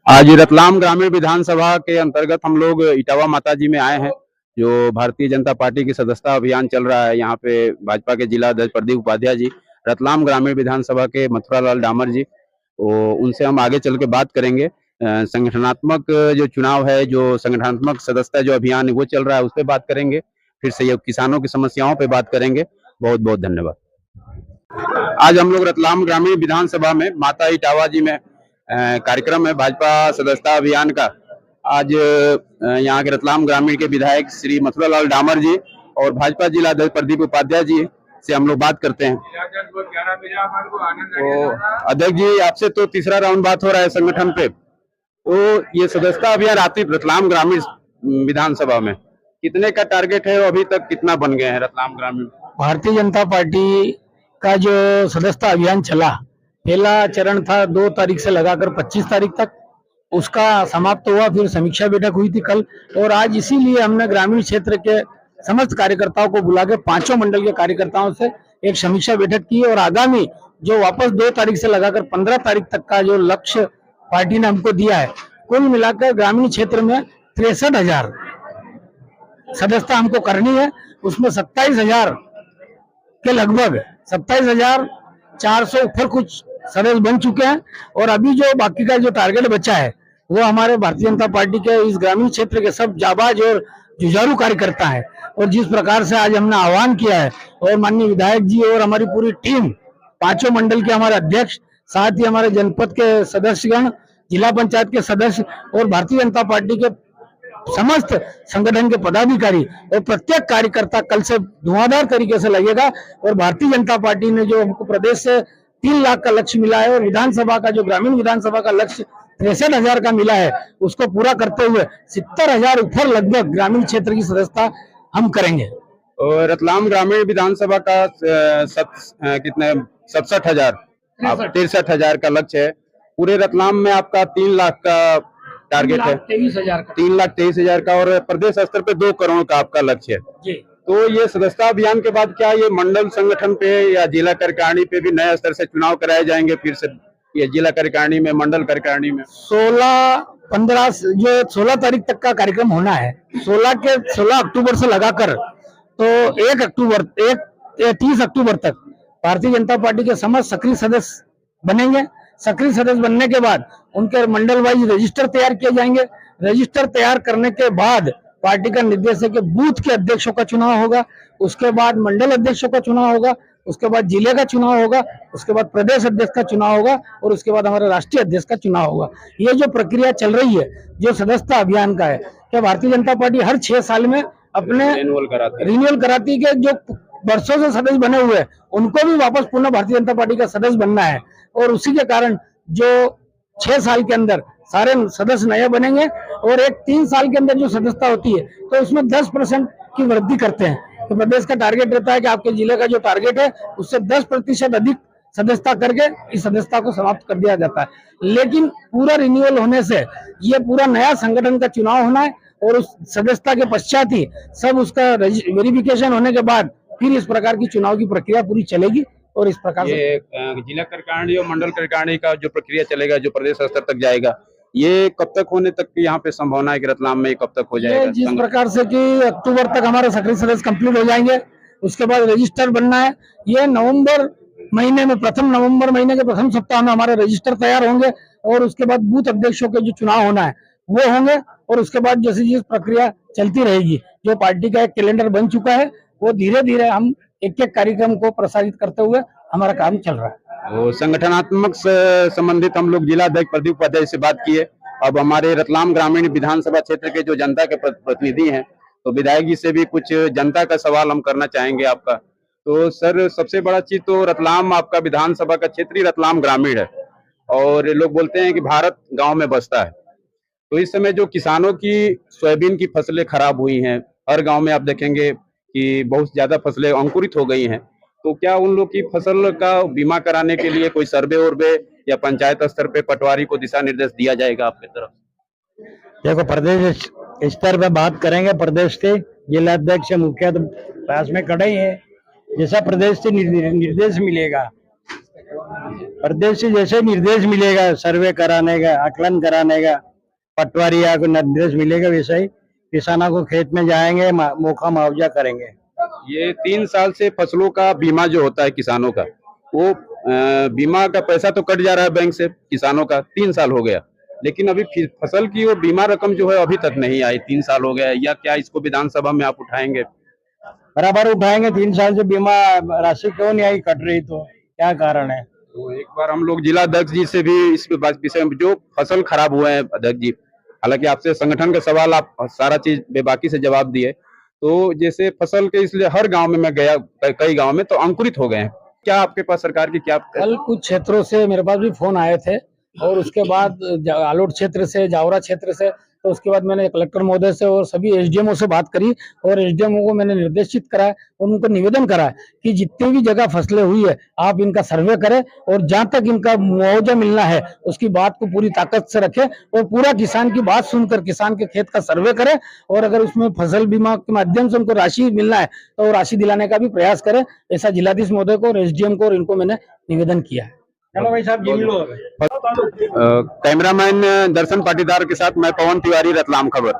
आज रतलाम ग्रामीण विधानसभा के अंतर्गत हम लोग इटावा माता जी में आए हैं। जो भारतीय जनता पार्टी की सदस्यता अभियान चल रहा है, यहाँ पे भाजपा के जिला अध्यक्ष प्रदीप उपाध्याय जी, रतलाम ग्रामीण विधानसभा के मथुरा लाल डामर जी, वो उनसे हम आगे चल के बात करेंगे। संगठनात्मक जो चुनाव है, जो संगठनात्मक सदस्यता जो अभियान है वो चल रहा है, उस पर बात करेंगे। फिर से ये किसानों की समस्याओं पे बात करेंगे। बहुत बहुत धन्यवाद। आज हम लोग रतलाम ग्रामीण विधानसभा में माता इटावा जी में कार्यक्रम है भाजपा सदस्यता अभियान का। आज यहाँ के रतलाम ग्रामीण के विधायक श्री मथुरा लाल डामर जी और भाजपा जिला अध्यक्ष प्रदीप उपाध्याय जी से हम लोग बात करते हैं। तो अध्यक्ष जी, आपसे तो तीसरा राउंड बात हो रहा है संगठन पे। तो ये सदस्यता अभियान आती रतलाम ग्रामीण विधानसभा में कितने का टारगेट है, अभी तक कितना बन गए हैं रतलाम ग्रामीण? भारतीय जनता पार्टी का जो सदस्यता अभियान चला, पहला चरण था 2 तारीख से लगाकर 25 तारीख तक, उसका समाप्त हुआ। फिर समीक्षा बैठक हुई थी कल, और आज इसीलिए हमने ग्रामीण क्षेत्र के समस्त कार्यकर्ताओं को बुला के 5 मंडल के कार्यकर्ताओं से एक समीक्षा बैठक की। और आगामी जो वापस 2 तारीख से लगाकर 15 तारीख तक का जो लक्ष्य पार्टी ने हमको दिया है, कुल मिलाकर ग्रामीण क्षेत्र में 63,000 सदस्यता हमको करनी है। उसमें 27,000 के लगभग 27,400 ऊपर कुछ सदस्य बन चुके हैं। और अभी जो बाकी का जो टारगेट बचा है, वो हमारे भारतीय जनता पार्टी के इस ग्रामीण क्षेत्र के सब जाबाज और जुझारू कार्यकर्ता है। और जिस प्रकार से आज हमने आह्वान किया है, और माननीय विधायक जी और हमारी पूरी टीम, 5 मंडल के हमारे अध्यक्ष, साथ ही हमारे जनपद के सदस्यगण, जिला पंचायत के सदस्य और भारतीय जनता पार्टी के समस्त संगठन के पदाधिकारी और प्रत्येक कार्यकर्ता कल से धुआंधार तरीके से लगेगा। और भारतीय जनता पार्टी ने जो हमको प्रदेश से 3 लाख का लक्ष्य मिला है, और विधानसभा का जो ग्रामीण विधानसभा का लक्ष्य 63,000 का मिला है, उसको पूरा करते हुए 70,000 ऊपर लगभग ग्रामीण क्षेत्र की सदस्यता हम करेंगे। और रतलाम ग्रामीण विधानसभा का कितने 67,000 63,000 का लक्ष्य है। पूरे रतलाम में आपका 3 लाख का टारगेट है, 3,23,000 का, और प्रदेश स्तर पे 2 करोड़ का आपका लक्ष्य है जी। तो ये सदस्यता अभियान के बाद क्या ये मंडल संगठन पे या जिला कार्यकारिणी पे भी नए स्तर से चुनाव कराए जाएंगे? फिर से ये जिला कार्यकारिणी में, मंडल कार्यकारिणी में 16 तारीख तक का कार्यक्रम होना है। 16 अक्टूबर से लगाकर तो 30 अक्टूबर तक भारतीय जनता पार्टी के समस्त सक्रिय सदस्य बनेंगे। सक्रिय सदस्य बनने के बाद उनके मंडल वाइज रजिस्टर तैयार किए जाएंगे। रजिस्टर तैयार करने के बाद पार्टी का निर्देश है कि बूथ के अध्यक्षों का चुनाव होगा, उसके बाद मंडल अध्यक्षों का चुनाव होगा, उसके बाद जिले का चुनाव होगा, उसके बाद प्रदेश अध्यक्ष का चुनाव होगा, और उसके बाद हमारे राष्ट्रीय अध्यक्ष का चुनाव होगा। ये जो प्रक्रिया चल रही है, जो सदस्यता अभियान का है, कि भारतीय जनता पार्टी हर 6 साल में अपने रिन्यूअल कराती है। जो वर्षों से सदस्य बने हुए हैं, उनको भी वापस पुनः भारतीय जनता पार्टी का सदस्य बनना है। और उसी के कारण जो 6 साल के अंदर सारे सदस्य नए बनेंगे, और एक 3 साल के अंदर जो सदस्यता होती है, तो उसमें 10% की वृद्धि करते हैं। तो प्रदेश का टारगेट रहता है कि आपके जिले का जो टारगेट है, उससे 10% अधिक सदस्यता करके इस सदस्यता को समाप्त कर दिया जाता है। लेकिन पूरा रिन्यूअल होने से ये पूरा नया संगठन का चुनाव होना है, और उस सदस्यता के पश्चात ही सब उसका वेरिफिकेशन होने के बाद फिर इस प्रकार की चुनाव की प्रक्रिया पूरी चलेगी। और इस प्रकार ये जिला कार्यकारिणी और मंडल कार्यकारिणी का जो प्रक्रिया चलेगा, जो प्रदेश स्तर तक जाएगा, ये कब तक होने तक की यहाँ पे संभावना है कि रतलाम में कब तक हो जाएगा? जिस प्रकार से कि अक्टूबर तक हमारे सक्रिय सदस्य कंप्लीट हो जाएंगे, उसके बाद रजिस्टर बनना है। ये नवंबर महीने में, नवंबर महीने के प्रथम सप्ताह में हमारे रजिस्टर तैयार होंगे, और उसके बाद बूथ अध्यक्षों के जो चुनाव होना है वो होंगे। और उसके बाद जैसे जिस प्रक्रिया चलती रहेगी, जो पार्टी का एक कैलेंडर बन चुका है, वो धीरे धीरे हम एक कार्यक्रम को प्रसारित करते हुए हमारा काम चल रहा है। वो संगठनात्मक संबंधित हम लोग जिला अध्यक्ष प्रदीप उपाध्याय से बात किए। अब हमारे रतलाम ग्रामीण विधानसभा क्षेत्र के जो जनता के प्रतिनिधि हैं, तो विधायक जी से भी कुछ जनता का सवाल हम करना चाहेंगे आपका। तो सर, सबसे बड़ा चीज तो रतलाम आपका विधानसभा का क्षेत्र ही रतलाम ग्रामीण है, और लोग बोलते हैं कि भारत गाँव में बसता है। तो इस समय जो किसानों की सोयाबीन की फसलें खराब हुई हैं, हर गांव में आप देखेंगे कि बहुत ज्यादा फसलें अंकुरित हो गई हैं। तो क्या उन लोग की फसल का बीमा कराने के लिए कोई सर्वे वर्वे या पंचायत स्तर पे पटवारी को दिशा निर्देश दिया जाएगा आपकी तरफ? देखो, प्रदेश स्तर पे बात करेंगे, प्रदेश के जिला अध्यक्ष मुखिया तो पास में खड़े ही है। जैसा प्रदेश से निर्देश मिलेगा प्रदेश से जैसे निर्देश मिलेगा सर्वे कराने का, आकलन कराने का, पटवारिया को निर्देश मिलेगा, वैसा ही किसानों को खेत में जाएंगे, मौका मुआवजा करेंगे। ये 3 साल से फसलों का बीमा जो होता है किसानों का, वो बीमा का पैसा तो कट जा रहा है बैंक से किसानों का, 3 साल हो गया, लेकिन अभी फसल की वो बीमा रकम जो है अभी तक नहीं आई। 3 साल हो गया, या क्या इसको विधानसभा में आप उठाएंगे? बराबर उठाएंगे। 3 साल से बीमा राशि क्यों नहीं आई, कट रही तो क्या कारण है? तो एक बार हम लोग जिला अध्यक्ष जी से भी इस विषय में, जो फसल खराब हुए हैं अध्यक्ष जी, हालांकि आपसे संगठन का सवाल आप सारा चीज बेबाकी से जवाब दिए, तो जैसे फसल के, इसलिए हर गांव में मैं गया, कई गांव में तो अंकुरित हो गए हैं। क्या आपके पास सरकार की क्या? कल कुछ क्षेत्रों से मेरे पास भी फोन आए थे, और उसके बाद आलोट क्षेत्र से, जावरा क्षेत्र से, तो उसके बाद मैंने कलेक्टर महोदय से और सभी एसडीएमओ से बात करी, और एसडीएमओ को मैंने निर्देशित करा है और उनको निवेदन करा है कि जितनी भी जगह फसलें हुई है आप इनका सर्वे करें, और जहां तक इनका मुआवजा मिलना है उसकी बात को पूरी ताकत से रखें, और पूरा किसान की बात सुनकर किसान के खेत का सर्वे करें, और अगर उसमें फसल बीमा के माध्यम से उनको राशि मिलना है तो राशि दिलाने का भी प्रयास करें। ऐसा जिलाधीश महोदय को और एसडीएम को और इनको मैंने निवेदन किया है। चलो भाई साहब, जिम लो। कैमरामैन दर्शन पाटीदार के साथ मैं पवन तिवारी, रतलाम खबर।